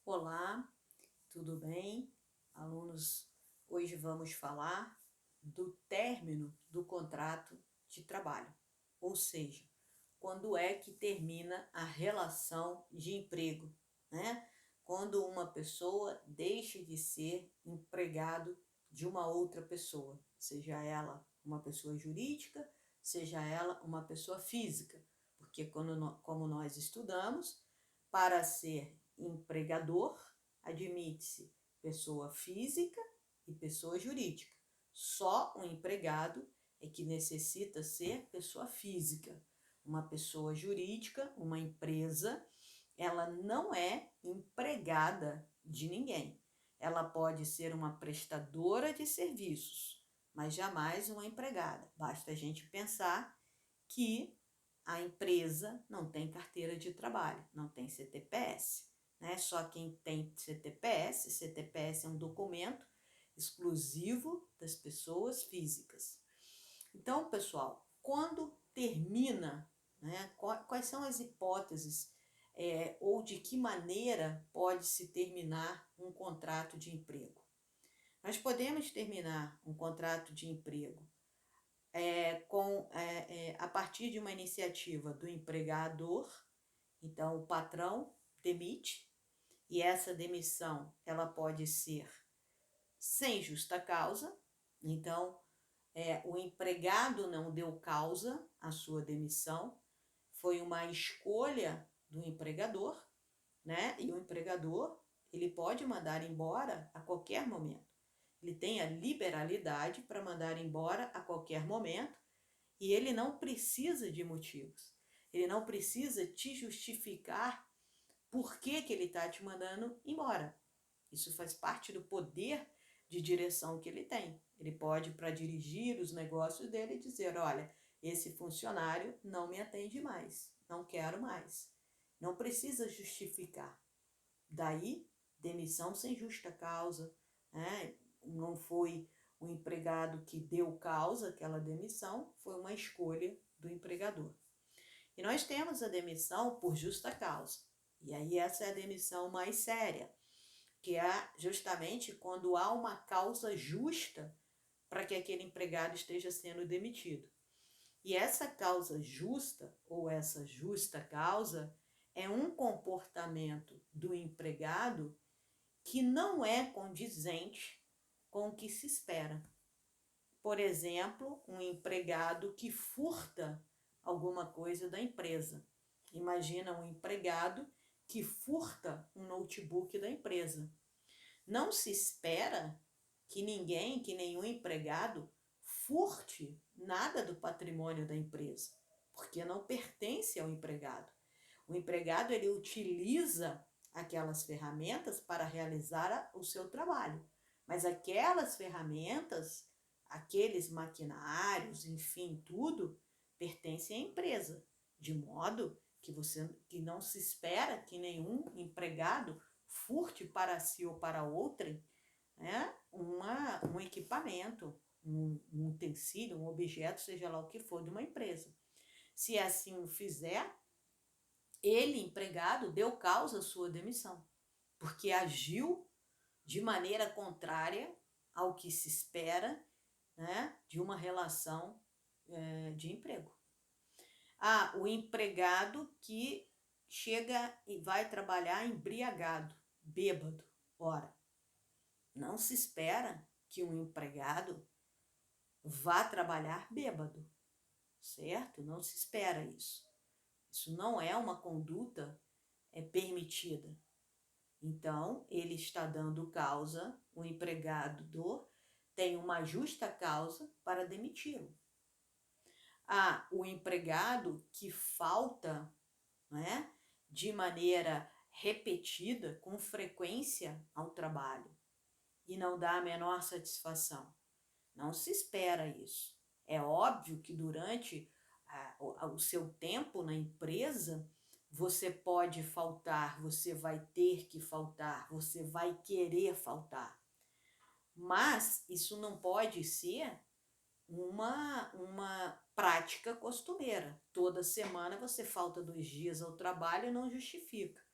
Olá, tudo bem? Alunos, hoje vamos falar do término do contrato de trabalho, ou seja, quando é que termina a relação de emprego, né? Quando uma pessoa deixa de ser empregado de uma outra pessoa, seja ela uma pessoa jurídica, seja ela uma pessoa física, porque como nós estudamos, para ser empregador, admite-se pessoa física e pessoa jurídica. Só o empregado é que necessita ser pessoa física. Uma pessoa jurídica, uma empresa, ela não é empregada de ninguém. Ela pode ser uma prestadora de serviços, mas jamais uma empregada. Basta a gente pensar que a empresa não tem carteira de trabalho, não tem CTPS, né? Só quem tem CTPS é um documento exclusivo das pessoas físicas. Então, pessoal, quando termina, né, quais são as hipóteses ou de que maneira pode-se terminar um contrato de emprego? Nós podemos terminar um contrato de emprego a partir de uma iniciativa do empregador. Então, o patrão demite, e essa demissão ela pode ser sem justa causa. Então, o empregado não deu causa à sua demissão, foi uma escolha do empregador, né? E o empregador ele pode mandar embora a qualquer momento. Ele tem a liberalidade para mandar embora a qualquer momento e ele não precisa de motivos. Ele não precisa te justificar por que ele está te mandando embora. Isso faz parte do poder de direção que ele tem. Ele pode, para dirigir os negócios dele, dizer: olha, esse funcionário não me atende mais, não quero mais. Não precisa justificar. Daí, demissão sem justa causa, né? Não foi o empregado que deu causa àquela demissão, foi uma escolha do empregador. E nós temos a demissão por justa causa. E aí essa é a demissão mais séria, que é justamente quando há uma causa justa para que aquele empregado esteja sendo demitido. E essa causa justa, ou essa justa causa, é um comportamento do empregado que não é condizente com o que se espera. Por exemplo, um empregado que furta alguma coisa da empresa. Imagina um empregado que furta um notebook da empresa. Não se espera que ninguém, que nenhum empregado furte nada do patrimônio da empresa, porque não pertence ao empregado. O empregado ele utiliza aquelas ferramentas para realizar o seu trabalho, mas aquelas ferramentas, aqueles maquinários, enfim, tudo pertence à empresa, de modo que não se espera que nenhum empregado furte para si ou para outrem, né, um equipamento, um utensílio, um objeto, seja lá o que for, de uma empresa. Se assim o fizer, ele, empregado, deu causa à sua demissão, porque agiu de maneira contrária ao que se espera, né, de uma relação de emprego. O empregado que chega e vai trabalhar embriagado, bêbado. Ora, não se espera que um empregado vá trabalhar bêbado, certo? Não se espera isso. Isso não é uma conduta permitida. Então, ele está dando causa, o empregado tem uma justa causa para demiti-lo. O empregado que falta, né, de maneira repetida, com frequência ao trabalho e não dá a menor satisfação. Não se espera isso. É óbvio que durante o seu tempo na empresa, você pode faltar, você vai ter que faltar, você vai querer faltar. Mas isso não pode ser uma prática costumeira. Toda semana você falta 2 dias ao trabalho e não justifica.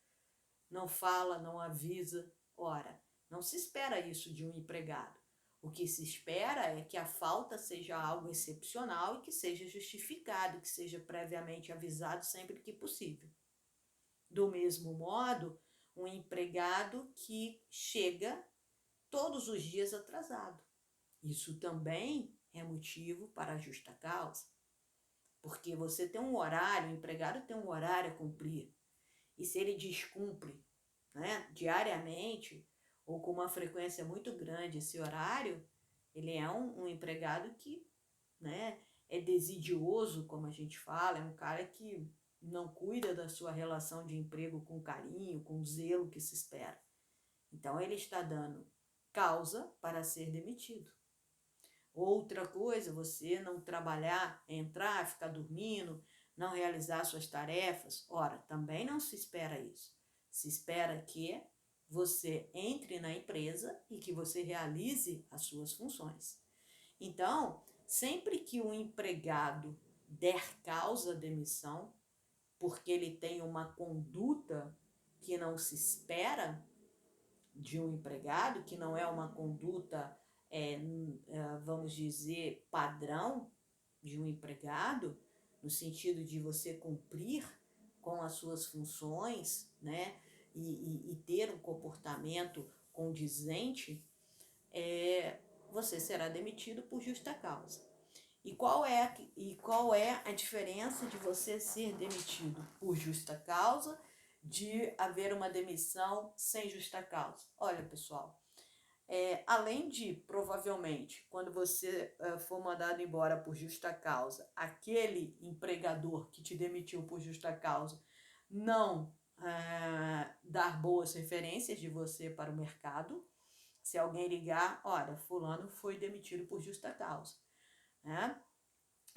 não fala, não avisa. Ora, não se espera isso de um empregado. O que se espera é que a falta seja algo excepcional e que seja justificado, que seja previamente avisado sempre que possível. Do mesmo modo, um empregado que chega todos os dias atrasado. Isso também é motivo para justa causa, porque você tem um horário, o empregado tem um horário a cumprir, e se ele descumpre, né, diariamente ou com uma frequência muito grande esse horário, ele é um empregado que, né, é desidioso, como a gente fala, é um cara que não cuida da sua relação de emprego com carinho, com zelo que se espera. Então ele está dando causa para ser demitido. Outra coisa, você não trabalhar, entrar, ficar dormindo, não realizar suas tarefas. Ora, também não se espera isso. Se espera que você entre na empresa e que você realize as suas funções. Então, sempre que um empregado der causa à demissão, porque ele tem uma conduta que não se espera de um empregado, que não é uma conduta, vamos dizer, padrão de um empregado, no sentido de você cumprir com as suas funções, né, e ter um comportamento condizente, você será demitido por justa causa. E qual é a diferença de você ser demitido por justa causa de haver uma demissão sem justa causa? Olha, pessoal, além de, provavelmente, quando você for mandado embora por justa causa, aquele empregador que te demitiu por justa causa não dar boas referências de você para o mercado. Se alguém ligar, olha, fulano foi demitido por justa causa, né?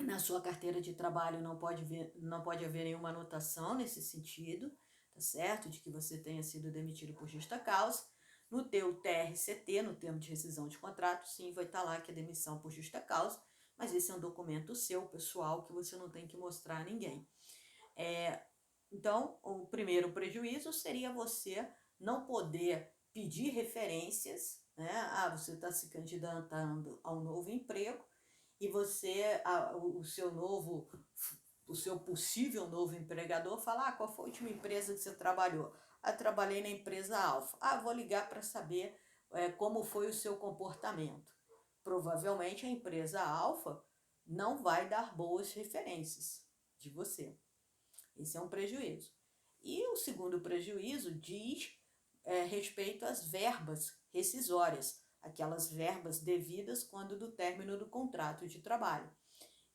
Na sua carteira de trabalho não pode haver nenhuma anotação nesse sentido, tá certo? De que você tenha sido demitido por justa causa. No teu TRCT, no termo de rescisão de contrato, sim, vai estar lá que é demissão por justa causa, mas esse é um documento seu, pessoal, que você não tem que mostrar a ninguém. Então, o primeiro prejuízo seria você não poder pedir referências, né? Você está se candidatando a um novo emprego e você, o seu possível novo empregador fala, qual foi a última empresa que você trabalhou? Trabalhei na empresa Alfa. Vou ligar para saber como foi o seu comportamento. Provavelmente a empresa Alfa não vai dar boas referências de você. Esse é um prejuízo. E o segundo prejuízo diz respeito às verbas rescisórias, aquelas verbas devidas quando do término do contrato de trabalho.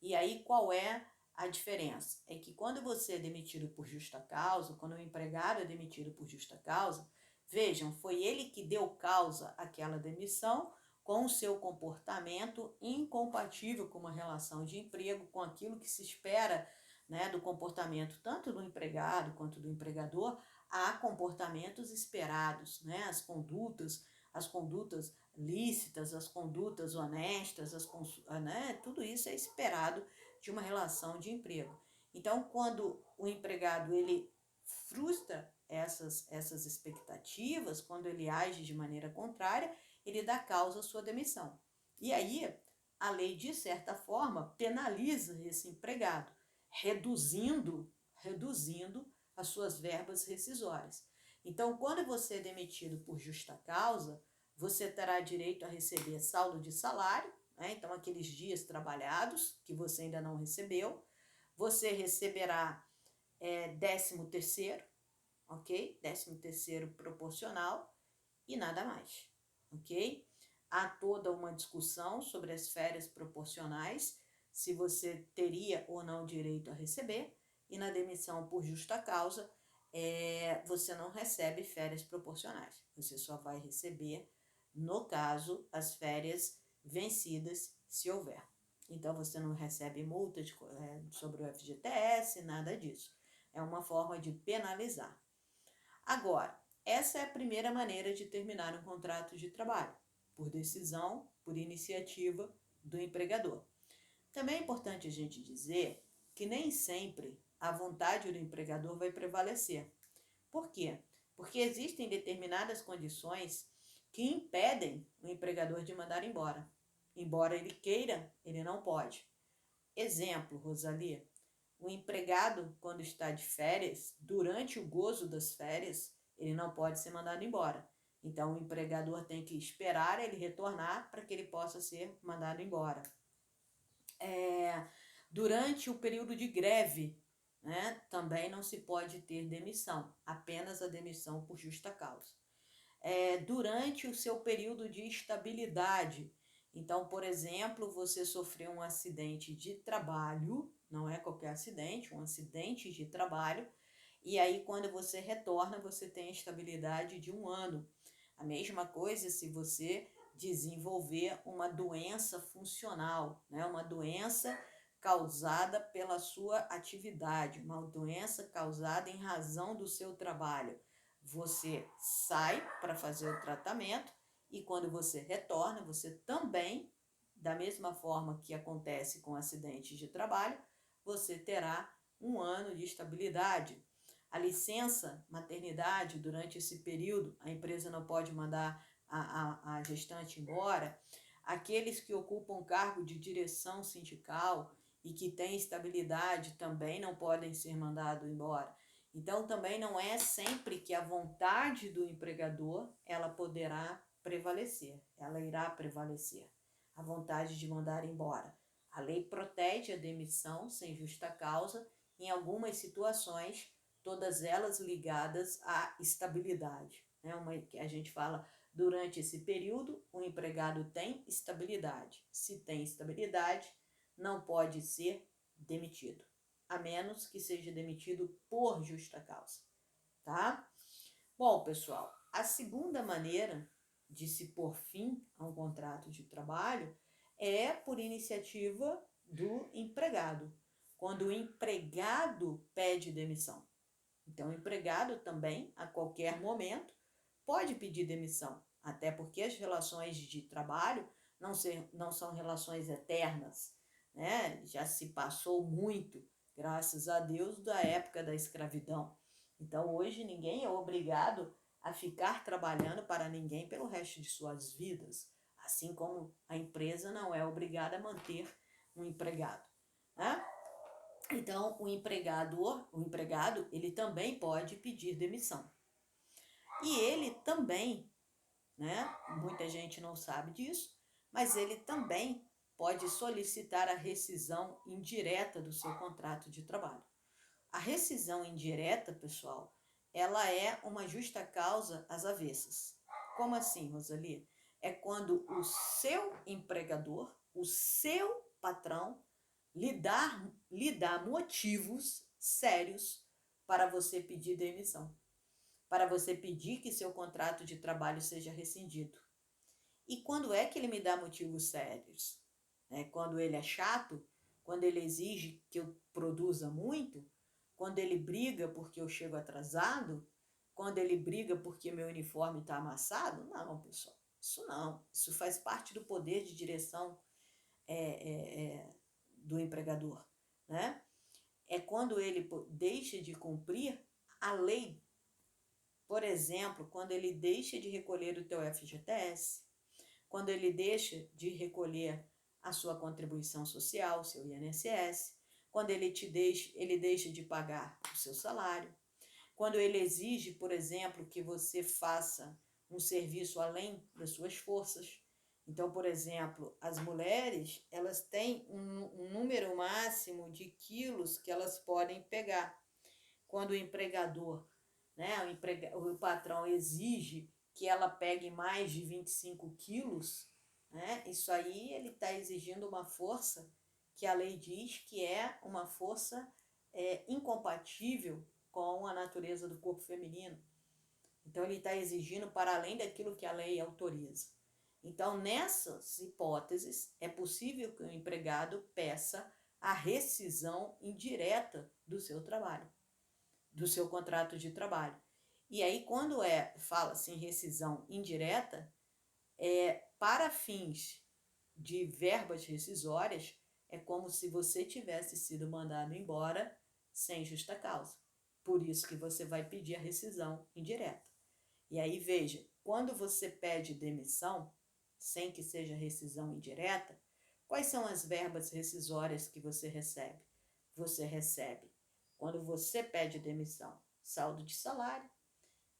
E aí qual é a diferença? É que quando você é demitido por justa causa, quando o empregado é demitido por justa causa, vejam, foi ele que deu causa àquela demissão com o seu comportamento incompatível com uma relação de emprego, com aquilo que se espera, né, do comportamento tanto do empregado quanto do empregador. Há comportamentos esperados, né, as condutas lícitas, as condutas honestas, né, tudo isso é esperado de uma relação de emprego. Então, quando o empregado ele frustra essas expectativas, quando ele age de maneira contrária, ele dá causa à sua demissão. E aí, a lei, de certa forma, penaliza esse empregado, reduzindo as suas verbas rescisórias. Então, quando você é demitido por justa causa, você terá direito a receber saldo de salário, né? Então, aqueles dias trabalhados que você ainda não recebeu. Você receberá 13º, ok? 13º proporcional e nada mais, ok? Há toda uma discussão sobre as férias proporcionais, se você teria ou não direito a receber, e na demissão por justa causa, você não recebe férias proporcionais, você só vai receber, no caso, as férias vencidas, se houver. Então, você não recebe multa sobre o FGTS, nada disso. É uma forma de penalizar. Agora, essa é a primeira maneira de terminar um contrato de trabalho, por decisão, por iniciativa do empregador. Também é importante a gente dizer que nem sempre a vontade do empregador vai prevalecer. Por quê? Porque existem determinadas condições que impedem o empregador de mandar embora. Embora ele queira, ele não pode. Exemplo, Rosalie, o empregado, quando está de férias, durante o gozo das férias, ele não pode ser mandado embora. Então, o empregador tem que esperar ele retornar para que ele possa ser mandado embora. Durante o período de greve, né, também não se pode ter demissão, apenas a demissão por justa causa. Durante o seu período de estabilidade, então, por exemplo, você sofreu um acidente de trabalho, não é qualquer acidente, um acidente de trabalho, e aí quando você retorna, você tem a estabilidade de 1 ano. A mesma coisa se você desenvolver uma doença funcional, né? Uma doença causada pela sua atividade, uma doença causada em razão do seu trabalho. Você sai para fazer o tratamento e quando você retorna, você também, da mesma forma que acontece com acidentes de trabalho, você terá 1 ano de estabilidade. A licença maternidade, durante esse período, a empresa não pode mandar a gestante embora. Aqueles que ocupam cargo de direção sindical e que têm estabilidade também não podem ser mandados embora. Então, também não é sempre que a vontade do empregador ela poderá prevalecer, ela irá prevalecer, a vontade de mandar embora. A lei protege a demissão sem justa causa em algumas situações, todas elas ligadas à estabilidade. Que a gente fala, durante esse período, o empregado tem estabilidade. Se tem estabilidade, não pode ser demitido, a menos que seja demitido por justa causa, tá? Bom, pessoal, a segunda maneira de se pôr fim a um contrato de trabalho é por iniciativa do empregado, quando o empregado pede demissão. Então, o empregado também, a qualquer momento, pode pedir demissão, até porque as relações de trabalho não são relações eternas, né? Já se passou muito, graças a Deus, da época da escravidão. Então, hoje, ninguém é obrigado a ficar trabalhando para ninguém pelo resto de suas vidas, assim como a empresa não é obrigada a manter um empregado, né? Então, o empregado, ele também pode pedir demissão. E ele também, né? Muita gente não sabe disso, mas ele também pode solicitar a rescisão indireta do seu contrato de trabalho. A rescisão indireta, pessoal, ela é uma justa causa às avessas. Como assim, Rosalie? É quando o seu empregador, o seu patrão, lhe dá motivos sérios para você pedir demissão, para você pedir que seu contrato de trabalho seja rescindido. E quando é que ele me dá motivos sérios? Quando ele é chato, quando ele exige que eu produza muito, quando ele briga porque eu chego atrasado, quando ele briga porque meu uniforme está amassado? Não, pessoal, isso não. Isso faz parte do poder de direção do empregador, né? É quando ele deixa de cumprir a lei. Por exemplo, quando ele deixa de recolher o teu FGTS, quando ele deixa de recolher a sua contribuição social, o seu INSS, quando ele deixa de pagar o seu salário, quando ele exige, por exemplo, que você faça um serviço além das suas forças. Então, por exemplo, as mulheres, elas têm um número máximo de quilos que elas podem pegar. Quando o empregador, né, o patrão exige que ela pegue mais de 25 quilos, né, isso aí ele está exigindo uma força que a lei diz que é uma força incompatível com a natureza do corpo feminino. Então, ele está exigindo para além daquilo que a lei autoriza. Então, nessas hipóteses, é possível que o empregado peça a rescisão indireta do seu trabalho, do seu contrato de trabalho. E aí, quando fala-se em rescisão indireta, para fins de verbas rescisórias, é como se você tivesse sido mandado embora sem justa causa. Por isso que você vai pedir a rescisão indireta. E aí, veja, quando você pede demissão, sem que seja rescisão indireta, quais são as verbas rescisórias que você recebe? Você recebe, quando você pede demissão, saldo de salário,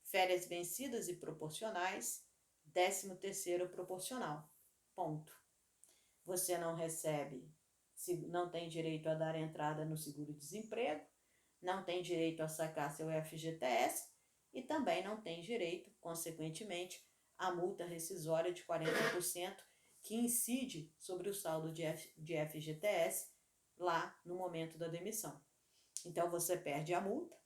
férias vencidas e proporcionais, 13º proporcional. Ponto. Você não recebe, não tem direito a dar entrada no seguro-desemprego, não tem direito a sacar seu FGTS e também não tem direito, consequentemente, à multa rescisória de 40% que incide sobre o saldo de FGTS lá no momento da demissão. Então, você perde a multa,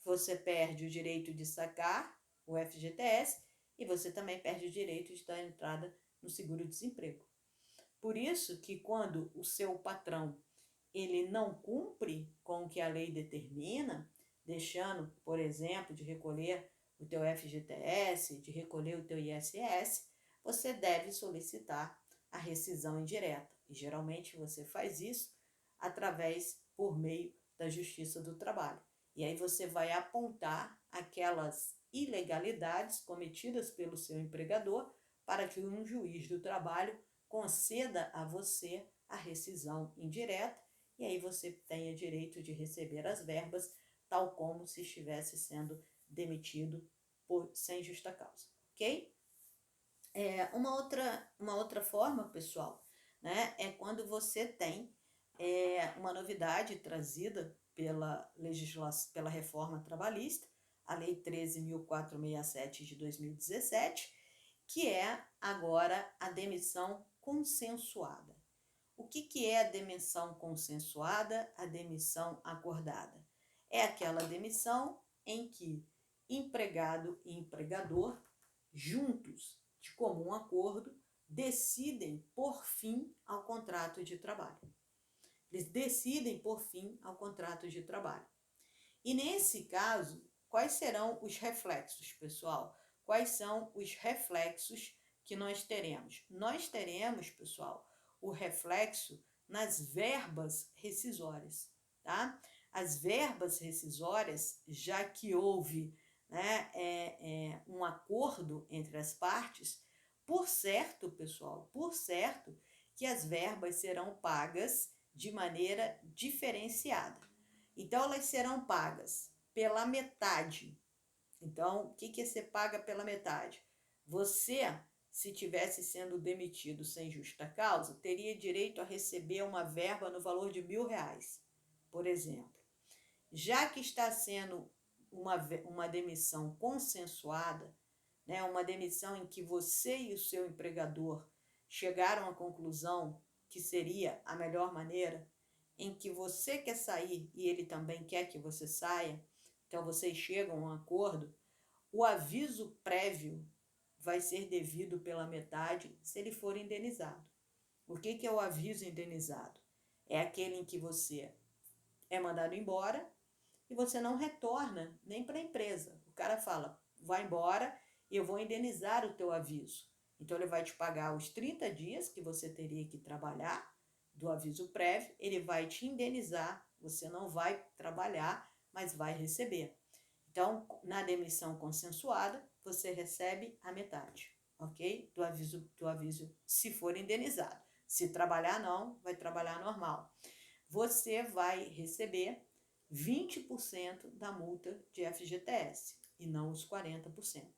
você perde o direito de sacar o FGTS e você também perde o direito de dar entrada no seguro-desemprego. Por isso que quando o seu patrão ele não cumpre com o que a lei determina, deixando, por exemplo, de recolher o teu FGTS, de recolher o teu ISS, você deve solicitar a rescisão indireta. E geralmente você faz isso por meio da Justiça do Trabalho. E aí você vai apontar aquelas ilegalidades cometidas pelo seu empregador para que um juiz do trabalho conceda a você a rescisão indireta e aí você tenha direito de receber as verbas, tal como se estivesse sendo demitido sem justa causa, ok? Uma outra forma, pessoal, né, é quando você tem uma novidade trazida pela reforma trabalhista, a Lei 13.467 de 2017, que é agora a demissão consensuada. O que é a demissão consensuada, a demissão acordada? É aquela demissão em que empregado e empregador, juntos, de comum acordo, decidem por fim ao contrato de trabalho. Eles decidem por fim ao contrato de trabalho. E nesse caso, quais serão os reflexos, pessoal? Quais são os reflexos que nós teremos? Nós teremos, pessoal, o reflexo nas verbas rescisórias, tá? As verbas rescisórias, já que houve, né, um acordo entre as partes, por certo, pessoal, por certo que as verbas serão pagas de maneira diferenciada. Então, elas serão pagas pela metade. Então, o que é ser paga pela metade? Você, se tivesse sendo demitido sem justa causa, teria direito a receber uma verba no valor de R$1.000, por exemplo. Já que está sendo uma demissão consensuada, né, uma demissão em que você e o seu empregador chegaram à conclusão que seria a melhor maneira, em que você quer sair e ele também quer que você saia, então vocês chegam a um acordo, o aviso prévio vai ser devido pela metade se ele for indenizado. O que é o aviso indenizado? É aquele em que você é mandado embora e você não retorna nem para a empresa. O cara fala, vai embora e eu vou indenizar o teu aviso. Então ele vai te pagar os 30 dias que você teria que trabalhar do aviso prévio, ele vai te indenizar, você não vai trabalhar, mas vai receber. Então, na demissão consensuada, você recebe a metade, ok? Do aviso se for indenizado. Se trabalhar não, vai trabalhar normal. Você vai receber 20% da multa de FGTS e não os 40%.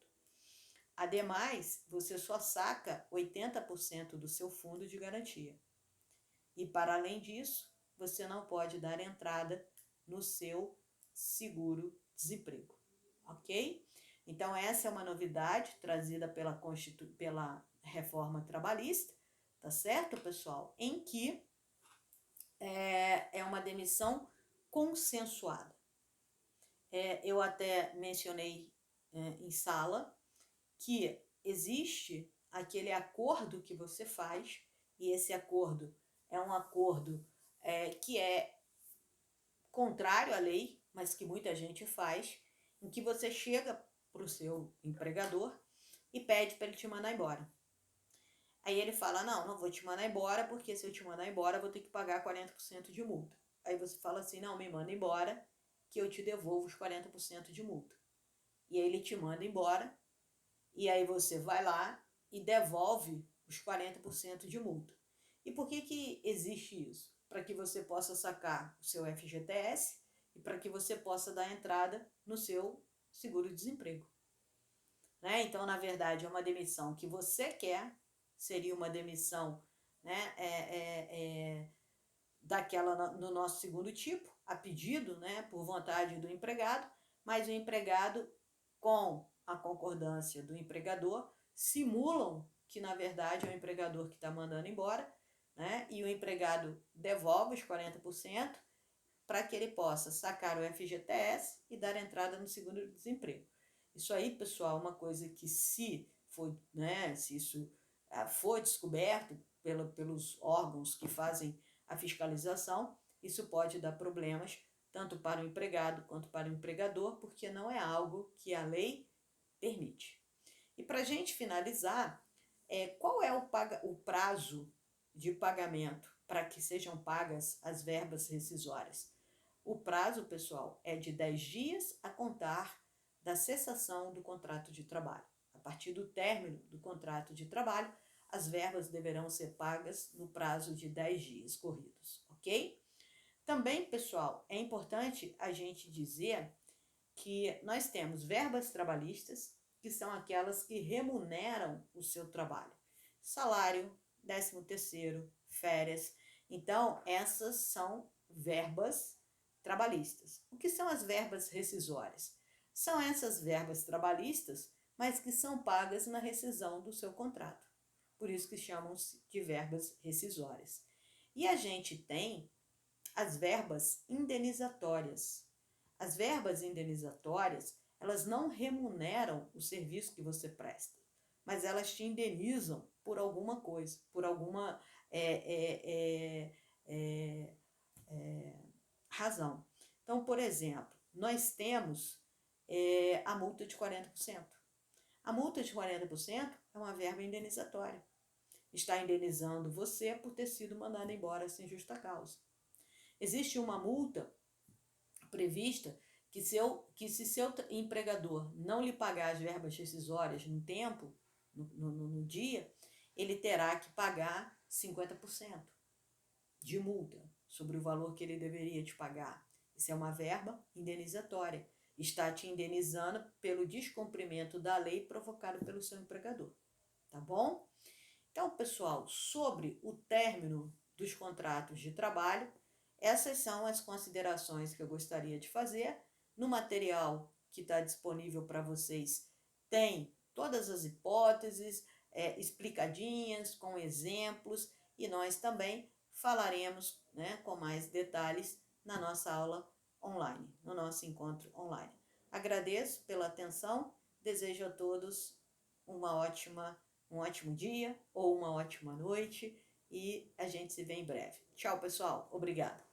Ademais, você só saca 80% do seu fundo de garantia. E, para além disso, você não pode dar entrada no seu seguro-desemprego, ok? Então, essa é uma novidade trazida pela reforma trabalhista, tá certo, pessoal? Em que é uma demissão consensuada. Eu até mencionei em sala que existe aquele acordo que você faz, e esse acordo é um acordo que é contrário à lei, mas que muita gente faz, em que você chega para o seu empregador e pede para ele te mandar embora. Aí ele fala, não vou te mandar embora, porque se eu te mandar embora, eu vou ter que pagar 40% de multa. Aí você fala assim, não, me manda embora, que eu te devolvo os 40% de multa. E aí ele te manda embora, e aí você vai lá e devolve os 40% de multa. E por que existe isso? Para que você possa sacar o seu FGTS e para que você possa dar entrada no seu seguro-desemprego. Né? Então, na verdade, é uma demissão que você quer, seria uma demissão, né, daquela no nosso segundo tipo, a pedido, né, por vontade do empregado, mas o empregado, com a concordância do empregador, simulam que na verdade é o empregador que está mandando embora, né, e o empregado devolve os 40% para que ele possa sacar o FGTS e dar entrada no seguro-desemprego. Isso aí, pessoal, é uma coisa que se for, né, se isso for descoberto pelos órgãos que fazem a fiscalização, isso pode dar problemas tanto para o empregado quanto para o empregador, porque não é algo que a lei permite. E para a gente finalizar, qual é o prazo de pagamento para que sejam pagas as verbas rescisórias? O prazo, pessoal, é de 10 dias a contar da cessação do contrato de trabalho. A partir do término do contrato de trabalho, as verbas deverão ser pagas no prazo de 10 dias corridos, ok? Também, pessoal, é importante a gente dizer que nós temos verbas trabalhistas, que são aquelas que remuneram o seu trabalho. Salário, 13º, férias. Então, essas são verbas trabalhistas. O que são as verbas rescisórias? São essas verbas trabalhistas, mas que são pagas na rescisão do seu contrato. Por isso que chamam-se de verbas rescisórias. E a gente tem as verbas indenizatórias. As verbas indenizatórias, elas não remuneram o serviço que você presta, mas elas te indenizam por alguma coisa, por alguma razão. Então, por exemplo, nós temos a multa de 40%. A multa de 40% é uma verba indenizatória. Está indenizando você por ter sido mandado embora sem justa causa. Existe uma multa prevista que se seu empregador não lhe pagar as verbas rescisórias no tempo, no dia, ele terá que pagar 50% de multa sobre o valor que ele deveria te pagar. Isso é uma verba indenizatória. Está te indenizando pelo descumprimento da lei provocado pelo seu empregador. Tá bom? Então, pessoal, sobre o término dos contratos de trabalho, essas são as considerações que eu gostaria de fazer. No material que está disponível para vocês, tem todas as hipóteses explicadinhas, com exemplos, e nós também falaremos, né, com mais detalhes na nossa aula online, no nosso encontro online. Agradeço pela atenção, desejo a todos um ótimo dia ou uma ótima noite e a gente se vê em breve. Tchau, pessoal. Obrigada.